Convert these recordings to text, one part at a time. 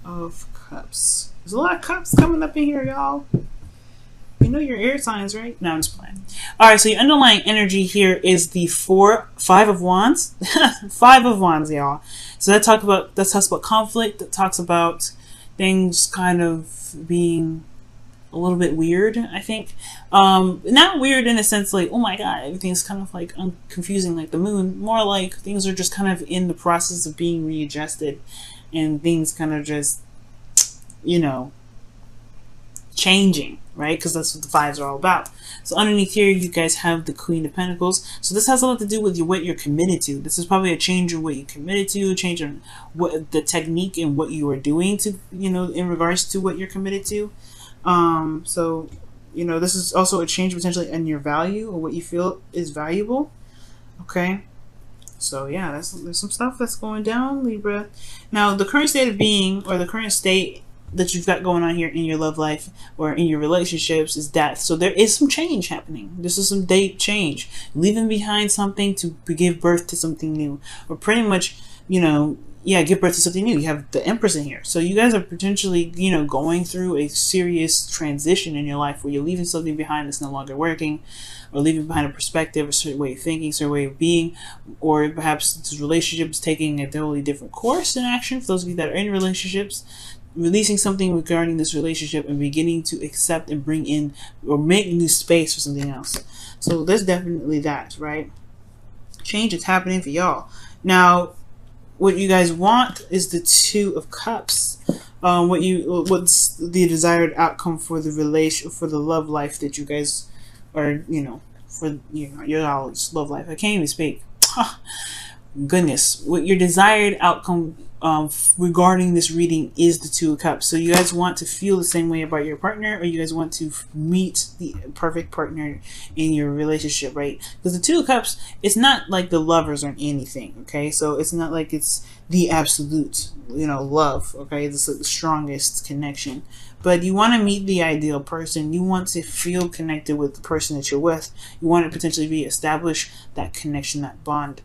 of Cups. There's a lot of cups coming up in here, y'all. You know your air signs, right? No, I'm just playing. All right, so your underlying energy here is the Five of Wands. Five of Wands, y'all. So that talks about conflict. That talks about things kind of being a little bit weird, I think. Not weird in a sense like, oh my god, everything's kind of like confusing like the moon. More like things are just kind of in the process of being readjusted, and things kind of just, you know, changing, right? Because that's what the fives are all about. So underneath here, you guys have the Queen of Pentacles. So this has a lot to do with what you're committed to. This is probably a change in what you're committed to, a change in what the technique and what you are doing to, you know, in regards to what you're committed to. So, you know, this is also a change potentially in your value or what you feel is valuable. Okay. So yeah, there's some stuff that's going down, Libra. Now, the current state of being, or the current state that you've got going on here in your love life or in your relationships, is death. So there is some change happening. This is some date change, leaving behind something to give birth to something new, or pretty much, you know, yeah, give birth to something new. You have the Empress in here, so you guys are potentially, you know, going through a serious transition in your life where you're leaving something behind that's no longer working, or leaving behind a perspective, a certain way of thinking, a certain way of being, or perhaps this relationship is taking a totally different course in action. For those of you that are in relationships, releasing something regarding this relationship and beginning to accept and bring in or make new space for something else. So there's definitely that, right? Change is happening for y'all. Now, what you guys want is the Two of Cups. What's the desired outcome for the for the love life that you guys are, you know, for, you know, your all's love life. I can't even speak. Goodness, what your desired outcome regarding this reading is the Two of Cups. So you guys want to feel the same way about your partner, or you guys want to meet the perfect partner in your relationship, right? Because the Two of Cups, it's not like the lovers or anything, okay? So it's not like it's the absolute, you know, love, okay? It's like the strongest connection. But you want to meet the ideal person. You want to feel connected with the person that you're with. You want to potentially establish that connection, that bond.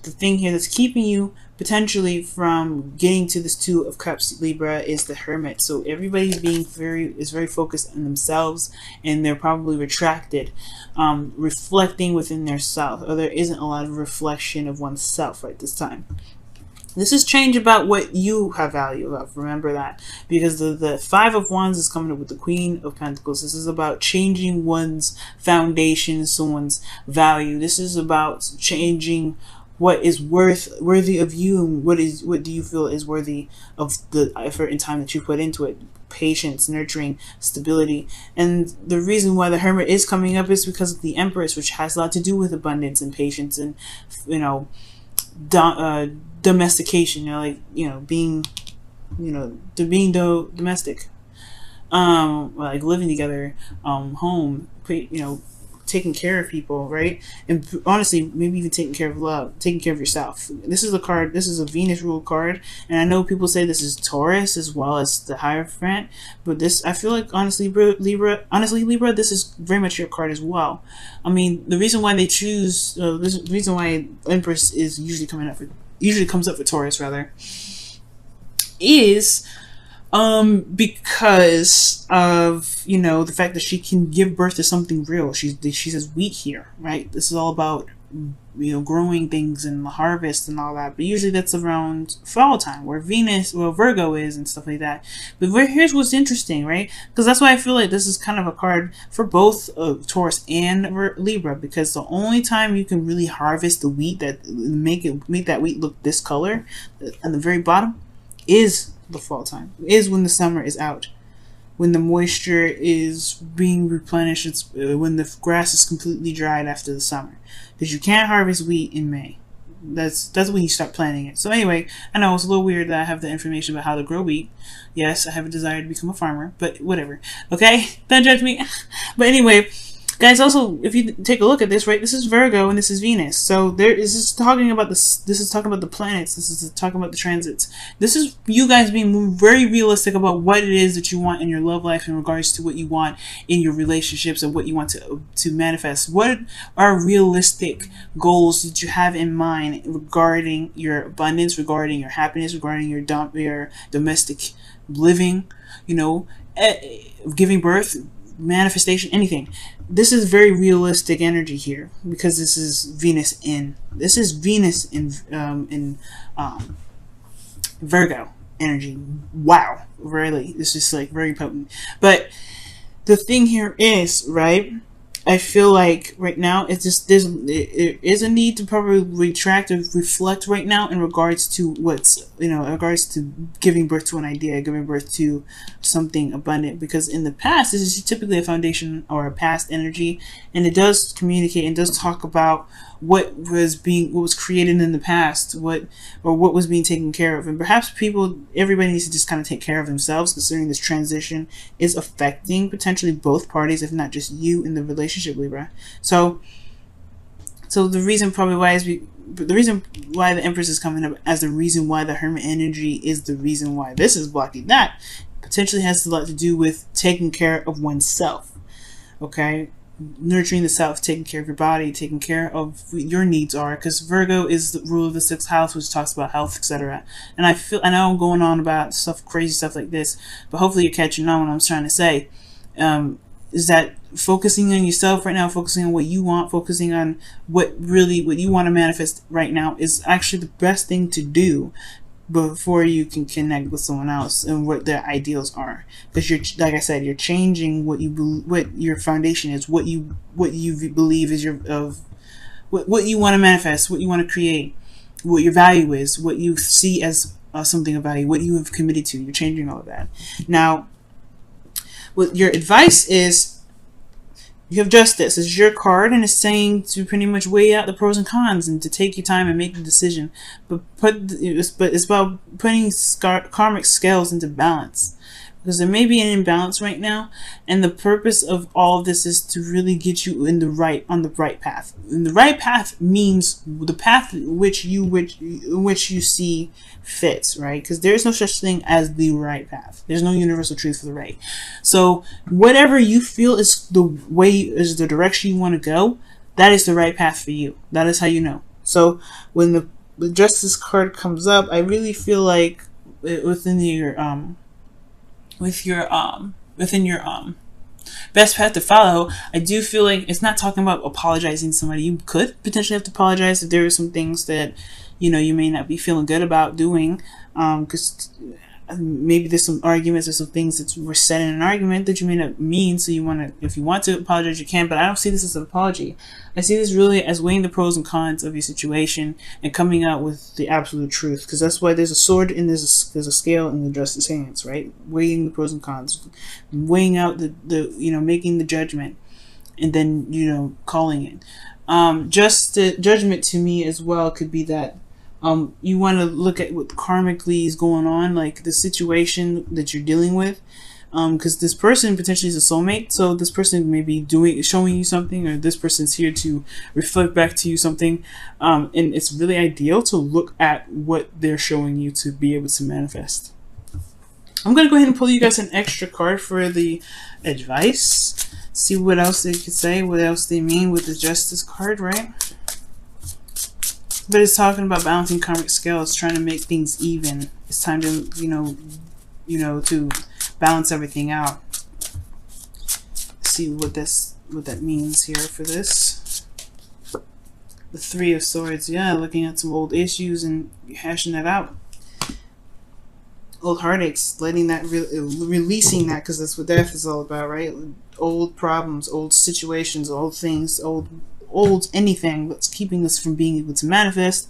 The thing here that's keeping you potentially from getting to this Two of Cups, Libra, is the Hermit. So everybody's very focused on themselves, and they're probably retracted, reflecting within their self, or there isn't a lot of reflection of oneself right this time. This is change about what you have value of. Remember that, because the Five of Wands is coming up with the Queen of Pentacles. This is about changing one's foundation, someone's value. This is about changing what is worthy of you, and what do you feel is worthy of the effort and time that you put into it. Patience, nurturing, stability. And the reason why the Hermit is coming up is because of the Empress, which has a lot to do with abundance and patience, and, you know, domestication, you know, like, you know, being, you know, domestic, like living together, home, you know, taking care of people, right? And honestly, maybe even taking care of love, taking care of yourself. This is a card, this is a Venus ruled card, and I know people say this is Taurus as well as the Hierophant, but this, I feel like, honestly, Libra, this is very much your card as well. I mean, the reason why they choose, the reason why Empress is usually comes up for Taurus, rather, is because of, you know, the fact that she can give birth to something real. She says wheat here, right? This is all about, you know, growing things and the harvest and all that. But usually that's around fall time, where Virgo is and stuff like that. But here's what's interesting, right? Because that's why I feel like this is kind of a card for both Taurus and Libra, because the only time you can really harvest the wheat, that make that wheat look this color at the very bottom, is the fall time, is when the summer is out, when the moisture is being replenished. It's when the grass is completely dried after the summer, because you can't harvest wheat in May. That's when you start planting it. So anyway, I know it's a little weird that I have the information about how to grow wheat. Yes, I have a desire to become a farmer, but whatever. Okay, don't judge me. But anyway, Guys, also, if you take a look at this, right, this is Virgo and this is Venus. So this is talking about this is talking about the planets. This is talking about the transits. This is you guys being very realistic about what it is that you want in your love life in regards to what you want in your relationships and what you want to manifest. What are realistic goals that you have in mind regarding your abundance, regarding your happiness, regarding your domestic living, you know, giving birth, manifestation, anything. This is very realistic energy here because this is Venus in Virgo energy. Wow, really, this is like very potent. But the thing here is, right, I feel like right now it's just there is a need to probably retract or reflect right now in regards to what's, you know, in regards to giving birth to an idea, giving birth to something abundant. Because in the past, this is typically a foundation or a past energy, and it does communicate and does talk about what was created in the past, what was being taken care of. And perhaps everybody needs to just kind of take care of themselves, considering this transition is affecting potentially both parties, if not just you in the relationship, Libra. So the reason why the Empress is coming up as the reason why the Hermit energy is the reason why this is blocking that potentially has a lot to do with taking care of oneself. Okay, nurturing the self, taking care of your body, taking care of what your needs are, because Virgo is the ruler of the 6th house, which talks about health, etc. And I know I'm going on about crazy stuff like this, but hopefully you're catching on what I'm trying to say. Is that focusing on yourself right now, focusing on what you want, focusing on what you want to manifest right now is actually the best thing to do before you can connect with someone else and what their ideals are. Because like I said, you're changing what your foundation is, what you believe is what you want to manifest, what you want to create, what your value is, what you see as something of value, what you have committed to. You're changing all of that. Now, what your advice is, you have Justice. It's your card, and it's saying to pretty much weigh out the pros and cons and to take your time and make the decision. But it's about putting karmic scales into balance, because there may be an imbalance right now, and the purpose of all of this is to really get you on the right path. And the right path means the path which you see fits, right? Because there's no such thing as the right path. There's no universal truth for the right. So whatever you feel is the direction you want to go, that is the right path for you. That is how you know. So when the Justice card comes up, I really feel like within your best path to follow, I do feel like it's not talking about apologizing to somebody. You could potentially have to apologize if there are some things that, you know, you may not be feeling good about doing, because maybe there's some arguments or some things that were said in an argument that you may not mean. So if you want to apologize, you can. But I don't see this as an apology. I see this really as weighing the pros and cons of your situation and coming out with the absolute truth. Because that's why there's a sword and there's a scale in the Justice hands, right? Weighing the pros and cons, weighing out making the judgment, and then calling it. Just the judgment to me as well could be that. You want to look at what karmically is going on, like the situation that you're dealing with, because this person potentially is a soulmate. So this person may be showing you something, or this person's here to reflect back to you something, and it's really ideal to look at what they're showing you to be able to manifest. I'm gonna go ahead and pull you guys an extra card for the advice. See what else they could say, what else they mean with the Justice card, right? But it's talking about balancing karmic scales, trying to make things even. It's time to, to balance everything out. See what that means here for this. The Three of Swords, yeah, looking at some old issues and hashing that out. Old heartaches, letting that, releasing that, because that's what death is all about, right? Old problems, old situations, old things, old anything that's keeping us from being able to manifest.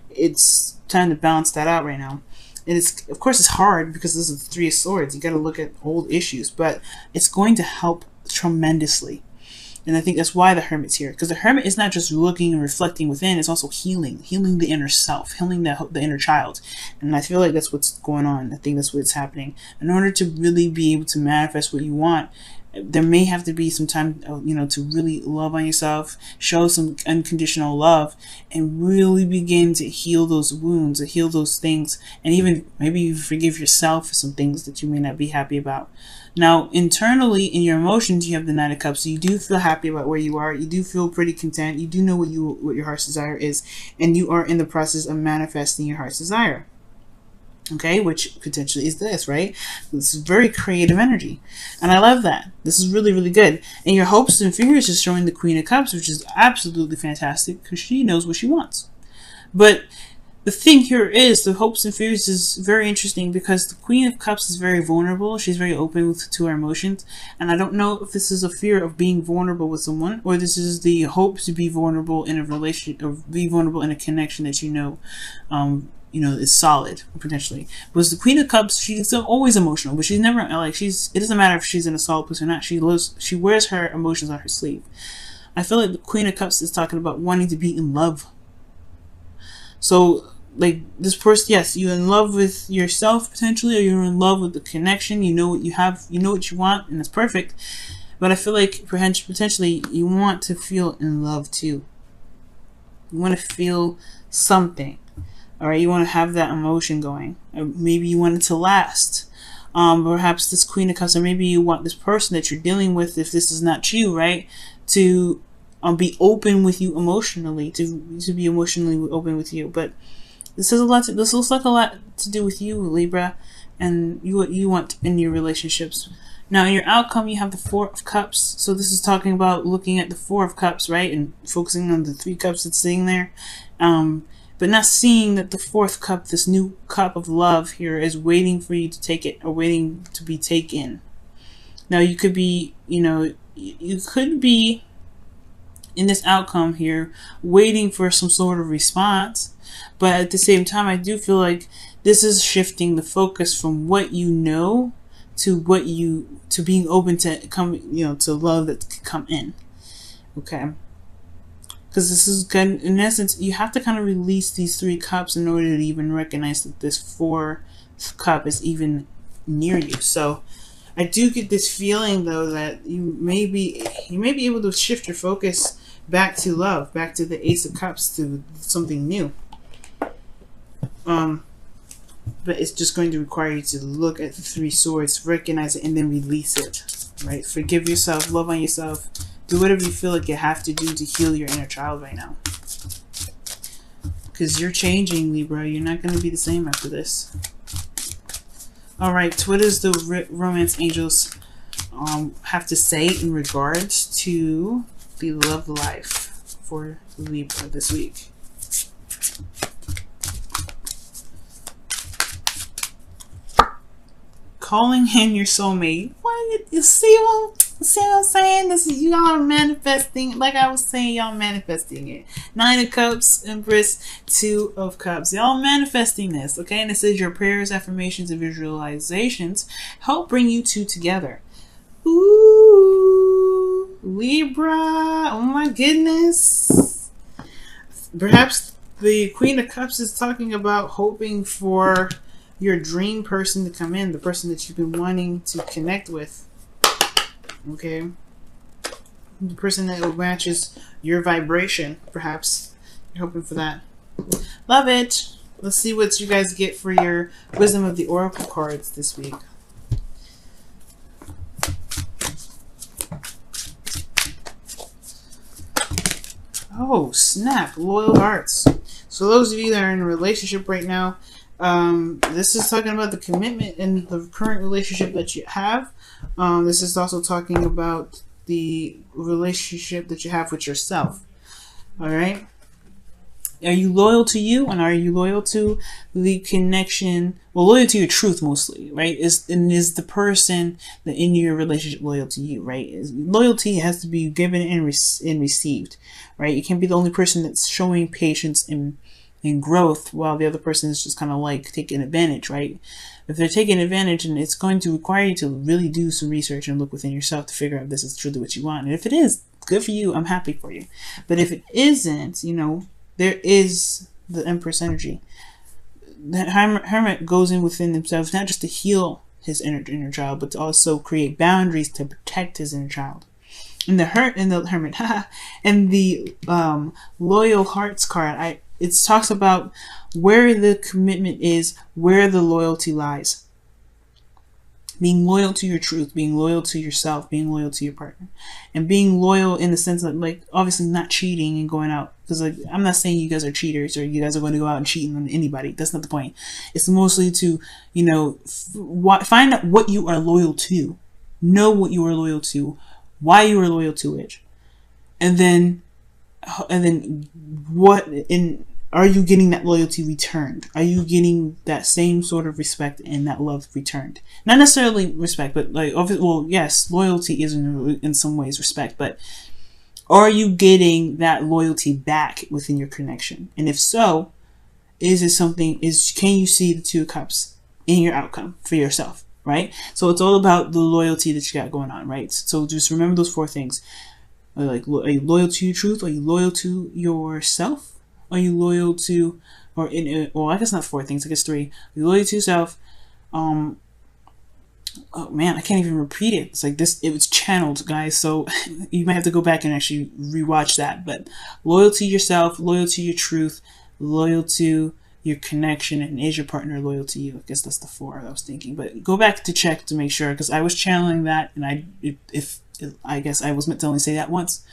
It's time to balance that out right now. And of course it's hard because this is the Three of Swords. You got to look at old issues, but it's going to help tremendously. And I think that's why the Hermit's here, because the Hermit is not just looking and reflecting within, it's also healing the inner self, healing the inner child. And I feel like that's what's going on. I think that's what's happening. In order to really be able to manifest what you want, There may have to be some time, to really love on yourself, show some unconditional love, and really begin to heal those wounds, to heal those things, and even maybe you forgive yourself for some things that you may not be happy about. Now, internally in your emotions, you have the Knight of Cups, so you do feel happy about where you are. You do feel pretty content. You do know what your heart's desire is, and you are in the process of manifesting your heart's desire. Okay, which potentially is this, right? This is very creative energy, and I love that. This is really, really good. And your hopes and fears is showing the Queen of Cups, which is absolutely fantastic because she knows what she wants. But the thing here is the hopes and fears is very interesting because the Queen of Cups is very vulnerable. She's very open to her emotions, and I don't know if this is a fear of being vulnerable with someone, or this is the hope to be vulnerable in a relationship, or be vulnerable in a connection that is solid, potentially. Because the Queen of Cups, she's always emotional, but she's never it doesn't matter if she's in a solid place or not. She wears her emotions on her sleeve. I feel like the Queen of Cups is talking about wanting to be in love. So, like, this person, yes, you're in love with yourself potentially, or you're in love with the connection. You know what you have, you know what you want, and it's perfect. But I feel like potentially you want to feel in love too. You want to feel something. All right, you want to have that emotion going. Or maybe you want it to last. Perhaps this Queen of Cups, or maybe you want this person that you're dealing with, if this is not you, right, to be open with you emotionally, to be emotionally open with you. But this looks like a lot to do with you, Libra, and what you want in your relationships. Now, in your outcome, you have the Four of Cups. So this is talking about looking at the Four of Cups, right, and focusing on the 3 cups that's sitting there. But not seeing that the 4th cup, this new cup of love here, is waiting for you to take it, or waiting to be taken. Now, you could be, you could be in this outcome here waiting for some sort of response. But at the same time, I do feel like this is shifting the focus from what you know to being open to to love that can come in. Okay. Because this is good. In essence, you have to kind of release these 3 cups in order to even recognize that this 4th cup is even near you. So I do get this feeling, though, that you may be able to shift your focus back to love, back to the Ace of Cups, to something new. But it's just going to require you to look at the 3 swords, recognize it, and then release it. Right? Forgive yourself, love on yourself. Do whatever you feel like you have to do to heal your inner child right now. Because you're changing, Libra. You're not going to be the same after this. Alright, what does the romance angels have to say in regards to the love life for Libra this week? Calling in your soulmate. What? You see what I'm saying? This is, y'all are manifesting. Like I was saying, y'all manifesting it. 9 of Cups, Empress, 2 of Cups. Y'all manifesting this, okay? And it says your prayers, affirmations, and visualizations help bring you 2 together. Ooh, Libra. Oh my goodness. Perhaps the Queen of Cups is talking about hoping for your dream person to come in, the person that you've been wanting to connect with. Okay? The person that matches your vibration, perhaps. You're hoping for that. Love it. Let's see what you guys get for your Wisdom of the Oracle cards this week. Oh, snap. Loyal hearts. So those of you that are in a relationship right now, this is talking about the commitment in the current relationship that you have. This is also talking about the relationship that you have with yourself. All right. Are you loyal to you, and are you loyal to the connection? Well, loyal to your truth mostly, right? Is the person that in your relationship loyal to you, right? Loyalty has to be given and received, right? You can't be the only person that's showing patience and growth while the other person is just kind of like taking advantage, right? If they're taking advantage, and it's going to require you to really do some research and look within yourself to figure out if this is truly what you want. And if it is, good for you. I'm happy for you. But if it isn't, there is the Empress energy. The Hermit goes in within himself, not just to heal his inner child, but to also create boundaries to protect his inner child. And the hermit, and the loyal hearts card, it talks about where the commitment is, where the loyalty lies. Being loyal to your truth, being loyal to yourself, being loyal to your partner, and being loyal in the sense that, like, obviously not cheating and going out, because, like, I'm not saying you guys are cheaters or you guys are going to go out and cheat on anybody. That's not the point. It's mostly to, you know, find out what you are loyal to, know what you are loyal to, why you are loyal to it, and then what in. Are you getting that loyalty returned? Are you getting that same sort of respect and that love returned? Not necessarily respect, but like, well, yes, loyalty is in some ways respect, but are you getting that loyalty back within your connection? And if so, can you see the 2 cups in your outcome for yourself, right? So it's all about the loyalty that you got going on, right? So just remember those 4 things. Like, are you loyal to your truth? Are you loyal to yourself? Are you loyal to, well, I guess not 4 things, I guess 3. Are you loyal to yourself? Oh man, I can't even repeat it. It's like this, it was channeled, guys, so you might have to go back and actually rewatch that. But loyal to yourself, loyal to your truth, loyal to your connection, and is your partner loyal to you? I guess that's the 4 I was thinking. But go back to check to make sure, because I was channeling that, and I guess I was meant to only say that once.